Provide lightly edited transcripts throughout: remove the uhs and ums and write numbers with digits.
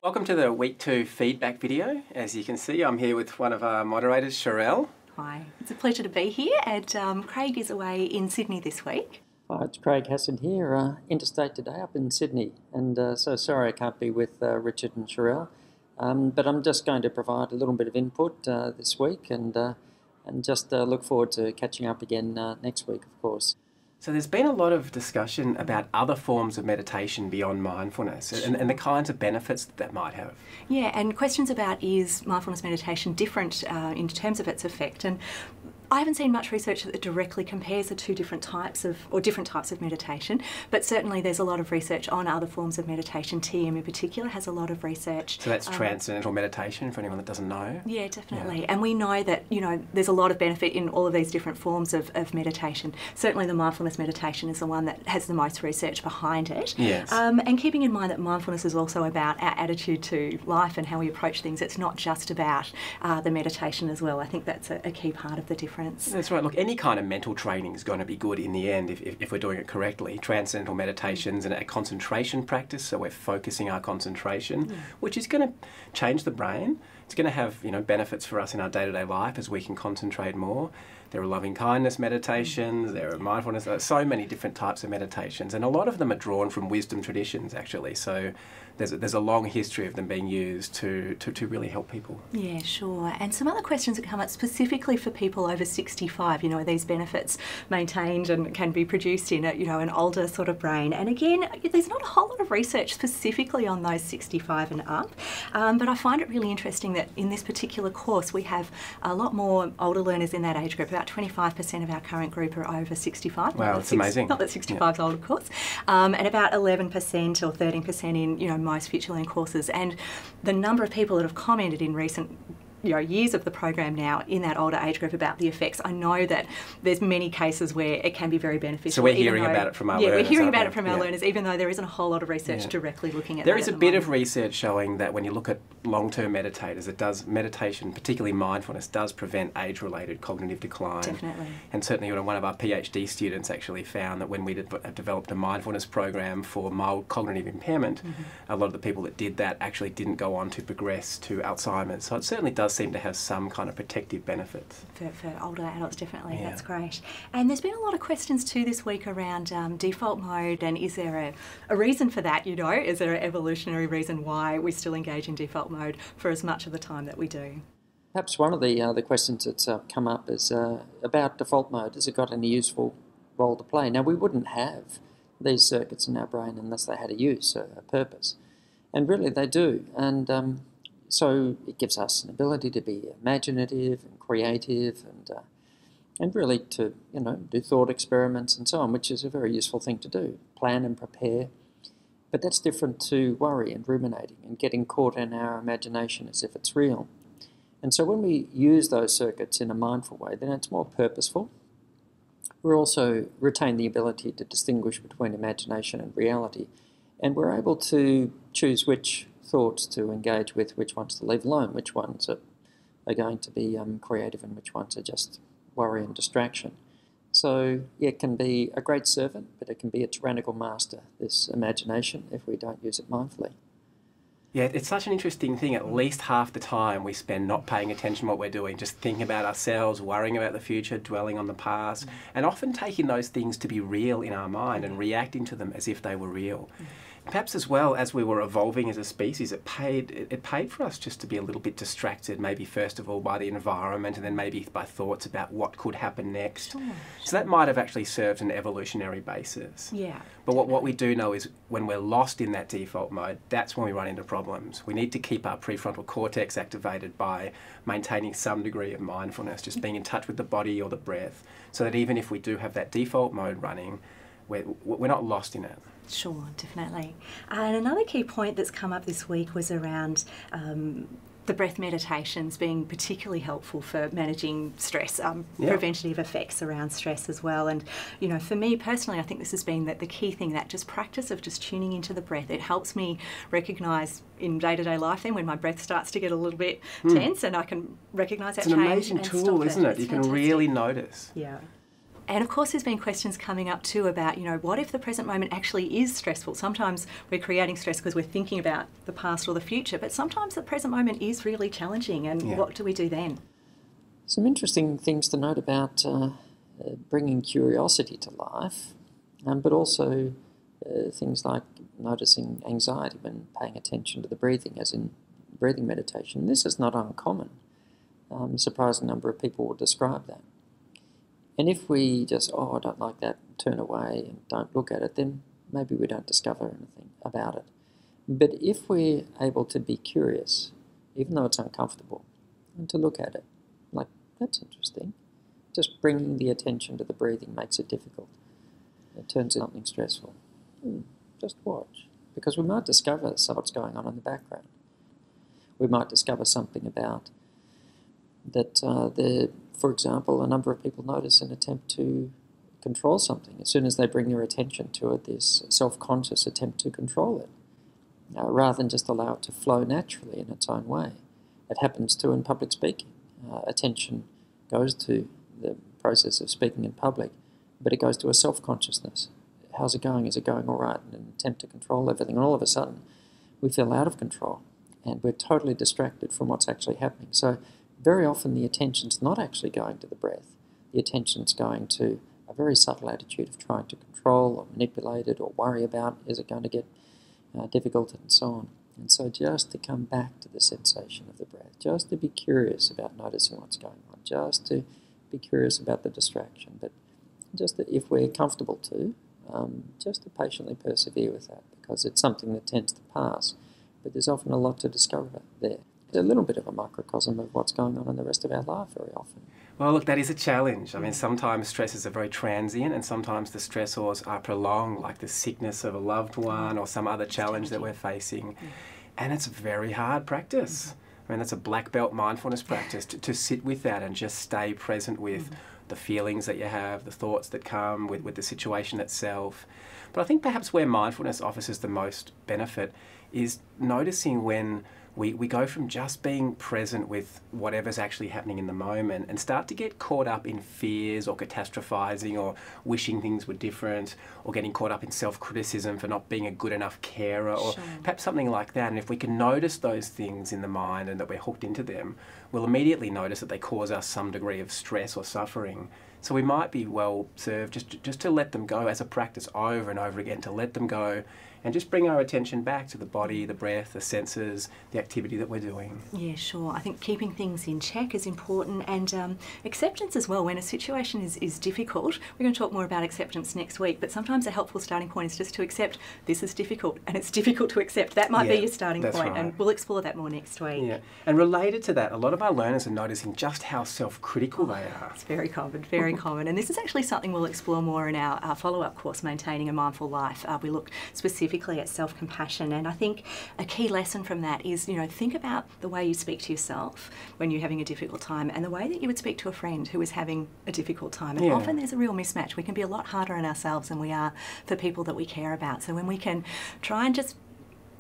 Welcome to the week 2 feedback video. As you can see, I'm here with one of our moderators, Sherelle. Hi, it's a pleasure to be here, and Craig is away in Sydney this week. Hi, it's Craig Hassan here, interstate today up in Sydney, and so sorry I can't be with Richard and Sherelle, but I'm just going to provide a little bit of input this week and just look forward to catching up again next week, of course. So there's been a lot of discussion about other forms of meditation beyond mindfulness and the kinds of benefits that might have. Yeah, and questions about is mindfulness meditation different in terms of its effect, and I haven't seen much research that directly compares the two different types of meditation, but certainly there's a lot of research on other forms of meditation. TM in particular has a lot of research. So that's transcendental meditation for anyone that doesn't know? Yeah, definitely. Yeah. And we know that, there's a lot of benefit in all of these different forms of meditation. Certainly the mindfulness meditation is the one that has the most research behind it. Yes. And keeping in mind that mindfulness is also about our attitude to life and how we approach things. It's not just about the meditation as well. I think that's a key part of the difference. That's right. Look, any kind of mental training is going to be good in the end if we're doing it correctly. Transcendental meditations and a concentration practice, so we're focusing our concentration, which is going to change the brain. It's going to have benefits for us in our day-to-day life as we can concentrate more. There are loving kindness meditations, there are mindfulness, so many different types of meditations, and a lot of them are drawn from wisdom traditions actually. So there's a long history of them being used to really help people. Yeah, sure. And some other questions that come up specifically for people over 65, are these benefits maintained and can be produced in an older sort of brain? And again, there's not a whole lot of research specifically on those 65 and up, but I find it really interesting that in this particular course we have a lot more older learners in that age group. About 25% of our current group are over 65. Wow, that's amazing. Not that 65 is old, of course. And about 11% or 13% in most future learn courses. And the number of people that have commented in recent years of the program now in that older age group about the effects. I know that there's many cases where it can be very beneficial. So we're hearing about it from our learners. Yeah, we're hearing about it from our learners, even though there isn't a whole lot of research directly looking at that. There is a bit of research showing that when you look at long-term meditators, meditation, particularly mindfulness, does prevent age-related cognitive decline. Definitely. And certainly one of our PhD students actually found that when we developed a mindfulness program for mild cognitive impairment, a lot of the people that did that actually didn't go on to progress to Alzheimer's. So it certainly does seem to have some kind of protective benefits. For older adults, definitely. Yeah. That's great. And there's been a lot of questions too this week around default mode, and is there a reason for that, Is there an evolutionary reason why we still engage in default mode for as much of the time that we do? Perhaps one of the questions that's come up is about default mode. Has it got any useful role to play? Now, we wouldn't have these circuits in our brain unless they had a use, a purpose. And really they do. And so it gives us an ability to be imaginative and creative and really to do thought experiments and so on, which is a very useful thing to do, plan and prepare. But that's different to worry and ruminating and getting caught in our imagination as if it's real. And so when we use those circuits in a mindful way, then it's more purposeful. We also retain the ability to distinguish between imagination and reality, and we're able to choose which thoughts to engage with, which ones to leave alone, which ones are going to be creative and which ones are just worry and distraction. So it can be a great servant, but it can be a tyrannical master, this imagination, if we don't use it mindfully. Yeah, it's such an interesting thing. At least half the time we spend not paying attention to what we're doing, just thinking about ourselves, worrying about the future, dwelling on the past, and often taking those things to be real in our mind and reacting to them as if they were real. Perhaps as well, as we were evolving as a species, it paid for us just to be a little bit distracted, maybe first of all by the environment and then maybe by thoughts about what could happen next. Sure. So that might have actually served an evolutionary basis. Yeah. But what we do know is when we're lost in that default mode, that's when we run into problems. We need to keep our prefrontal cortex activated by maintaining some degree of mindfulness, just being in touch with the body or the breath, so that even if we do have that default mode running, we're not lost in it. Sure, definitely. And another key point that's come up this week was around the breath meditations being particularly helpful for managing stress, preventative effects around stress as well. And, for me personally, I think this has been the key thing, that just practice of just tuning into the breath. It helps me recognise in day-to-day life then when my breath starts to get a little bit tense, and I can recognise that change. It's an amazing tool, isn't it? You can really notice. Yeah. And of course there's been questions coming up too about, you know, what if the present moment actually is stressful? Sometimes we're creating stress because we're thinking about the past or the future, but sometimes the present moment is really challenging, and what do we do then? Some interesting things to note about bringing curiosity to life, but also things like noticing anxiety when paying attention to the breathing, as in breathing meditation. This is not uncommon. A surprising number of people will describe that. And if we just, I don't like that, turn away and don't look at it, then maybe we don't discover anything about it. But if we're able to be curious, even though it's uncomfortable, and to look at it, like, that's interesting, just bringing the attention to the breathing makes it difficult. It turns into something stressful. Just watch, because we might discover what's going on in the background. We might discover something about that for example, a number of people notice an attempt to control something. As soon as they bring their attention to it, there's a self-conscious attempt to control it, rather than just allow it to flow naturally in its own way. It happens too in public speaking. Attention goes to the process of speaking in public, but it goes to a self-consciousness. How's it going? Is it going all right? And an attempt to control everything. And all of a sudden, we feel out of control, and we're totally distracted from what's actually happening. So very often the attention's not actually going to the breath. The attention's going to a very subtle attitude of trying to control or manipulate it or worry about, is it going to get difficult, and so on. And so just to come back to the sensation of the breath, just to be curious about noticing what's going on, just to be curious about the distraction, but just that if we're comfortable to, just to patiently persevere with that, because it's something that tends to pass, but there's often a lot to discover there. A little bit of a microcosm of what's going on in the rest of our life very often. Well, look, that is a challenge. I mean, sometimes stresses are very transient, and sometimes the stressors are prolonged, like the sickness of a loved one or some other challenge that we're facing. And it's a very hard practice. I mean, that's a black belt mindfulness practice, to sit with that and just stay present with the feelings that you have, the thoughts that come with the situation itself. But I think perhaps where mindfulness offers us the most benefit is noticing when we go from just being present with whatever's actually happening in the moment and start to get caught up in fears or catastrophizing or wishing things were different or getting caught up in self-criticism for not being a good enough carer or perhaps something like that. And if we can notice those things in the mind and that we're hooked into them, we'll immediately notice that they cause us some degree of stress or suffering. So we might be well served just to let them go as a practice over and over again, to let them go and just bring our attention back to the body, the breath, the senses, the activity that we're doing. Yeah, sure. I think keeping things in check is important, and acceptance as well. When a situation is difficult, we're going to talk more about acceptance next week, but sometimes a helpful starting point is just to accept this is difficult, and it's difficult to accept. That might be your starting point, right. And we'll explore that more next week. Yeah, and related to that, a lot of our learners are noticing just how self-critical they are. It's very common, very common. And this is actually something we'll explore more in our follow-up course, Maintaining a Mindful Life. We look specifically at self-compassion, and I think a key lesson from that is, you know, think about the way you speak to yourself when you're having a difficult time and the way that you would speak to a friend who is having a difficult time. And often there's a real mismatch. We can be a lot harder on ourselves than we are for people that we care about. So when we can try and just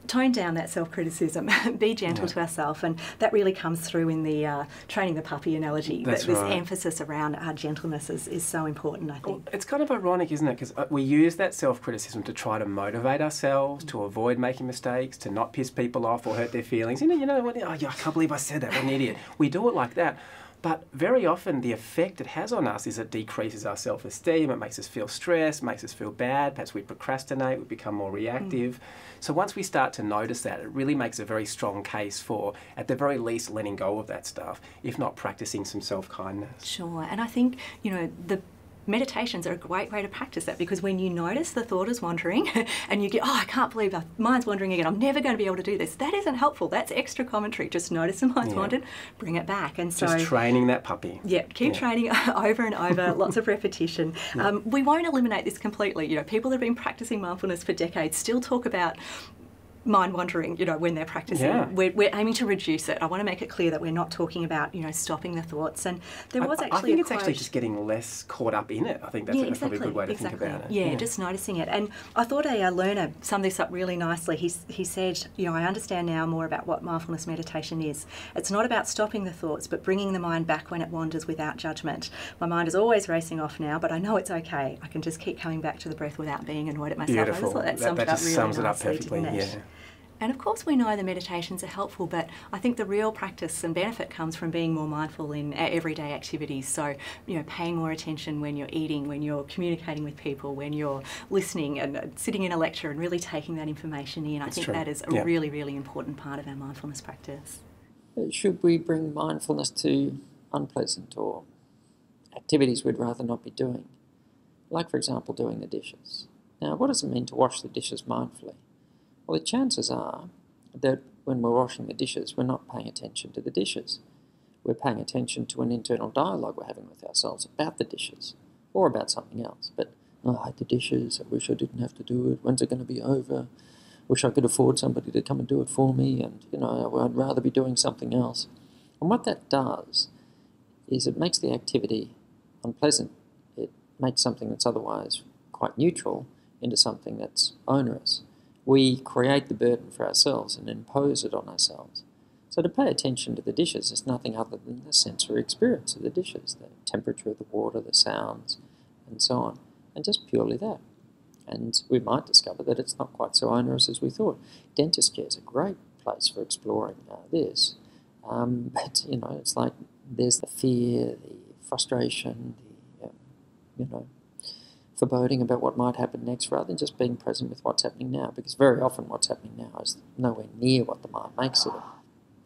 tone down that self-criticism, be gentle to ourselves, and that really comes through in the training the puppy analogy. This emphasis around gentleness is so important, I think. Well, it's kind of ironic, isn't it? Because we use that self-criticism to try to motivate ourselves, to avoid making mistakes, to not piss people off or hurt their feelings. You know what? Oh, I can't believe I said that. What an idiot. We do it like that. But very often the effect it has on us is it decreases our self-esteem, it makes us feel stressed, makes us feel bad, perhaps we procrastinate, we become more reactive. So once we start to notice that, it really makes a very strong case for, at the very least, letting go of that stuff, if not practicing some self-kindness. Sure, and I think, you know, the meditations are a great way to practice that, because when you notice the thought is wandering and you get, oh, I can't believe my mind's wandering again, I'm never going to be able to do this, that isn't helpful. That's extra commentary. Just notice the mind's wandered, bring it back. And so just training that puppy. Yeah, keep training over and over, lots of repetition. We won't eliminate this completely. You know, people that have been practicing mindfulness for decades still talk about mind wandering, you know, when they're practicing. Yeah. We're aiming to reduce it. I want to make it clear that we're not talking about, you know, stopping the thoughts. And there was actually I think a it's quote, actually just getting less caught up in it. I think that's probably a good way to think about it. Yeah, just noticing it. And I thought a learner summed this up really nicely. He said, you know, I understand now more about what mindfulness meditation is. It's not about stopping the thoughts, but bringing the mind back when it wanders without judgment. My mind is always racing off now, but I know it's okay. I can just keep coming back to the breath without being annoyed at myself. Beautiful. I just thought that just sums it up perfectly. Yeah. And of course we know the meditations are helpful, but I think the real practice and benefit comes from being more mindful in our everyday activities. So, you know, paying more attention when you're eating, when you're communicating with people, when you're listening and sitting in a lecture and really taking that information in. I think that is a really, really important part of our mindfulness practice. Should we bring mindfulness to unpleasant or activities we'd rather not be doing? Like, for example, doing the dishes. Now, what does it mean to wash the dishes mindfully? Well, the chances are that when we're washing the dishes, we're not paying attention to the dishes. We're paying attention to an internal dialogue we're having with ourselves about the dishes or about something else. But, oh, I hate the dishes, I wish I didn't have to do it, when's it going to be over? Wish I could afford somebody to come and do it for me, and, you know, I'd rather be doing something else. And what that does is it makes the activity unpleasant. It makes something that's otherwise quite neutral into something that's onerous. We create the burden for ourselves and impose it on ourselves. So to pay attention to the dishes is nothing other than the sensory experience of the dishes, the temperature of the water, the sounds, and so on, and just purely that. And we might discover that it's not quite so onerous as we thought. Dentist care is a great place for exploring this, but, you know, it's like there's the fear, the frustration, the, you know, foreboding about what might happen next, rather than just being present with what's happening now, because very often what's happening now is nowhere near what the mind makes of it.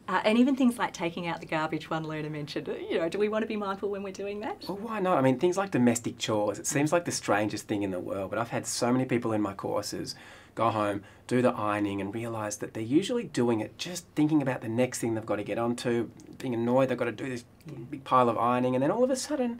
And even things like taking out the garbage, one learner mentioned, you know, do we want to be mindful when we're doing that? Well, why not? I mean, things like domestic chores, it seems like the strangest thing in the world, but I've had so many people in my courses go home, do the ironing and realise that they're usually doing it just thinking about the next thing they've got to get onto, being annoyed they've got to do this big pile of ironing, and then all of a sudden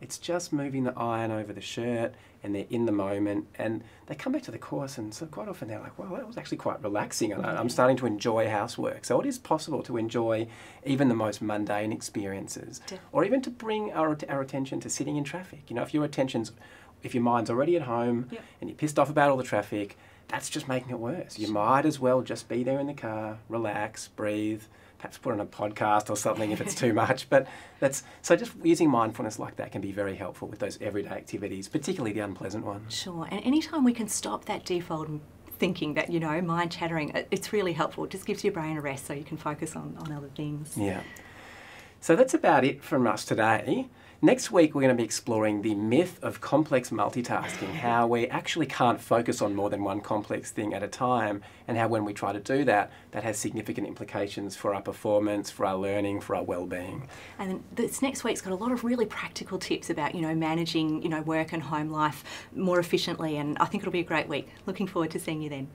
it's just moving the iron over the shirt and they're in the moment, and they come back to the course and so quite often they're like, well, that was actually quite relaxing, and I'm starting to enjoy housework. So it is possible to enjoy even the most mundane experiences, or even to bring our attention to sitting in traffic. You know, if your mind's already at home and you're pissed off about all the traffic, that's just making it worse. You might as well just be there in the car, relax, breathe, perhaps put on a podcast or something if it's too much. But so just using mindfulness like that can be very helpful with those everyday activities, particularly the unpleasant ones. Sure, and anytime we can stop that default thinking, that, you know, mind chattering, it's really helpful. It just gives your brain a rest so you can focus on other things. Yeah. So that's about it from us today. Next week, we're going to be exploring the myth of complex multitasking, how we actually can't focus on more than one complex thing at a time, and how when we try to do that, that has significant implications for our performance, for our learning, for our well-being. And this next week's got a lot of really practical tips about, you know, managing, you know, work and home life more efficiently, and I think it'll be a great week. Looking forward to seeing you then.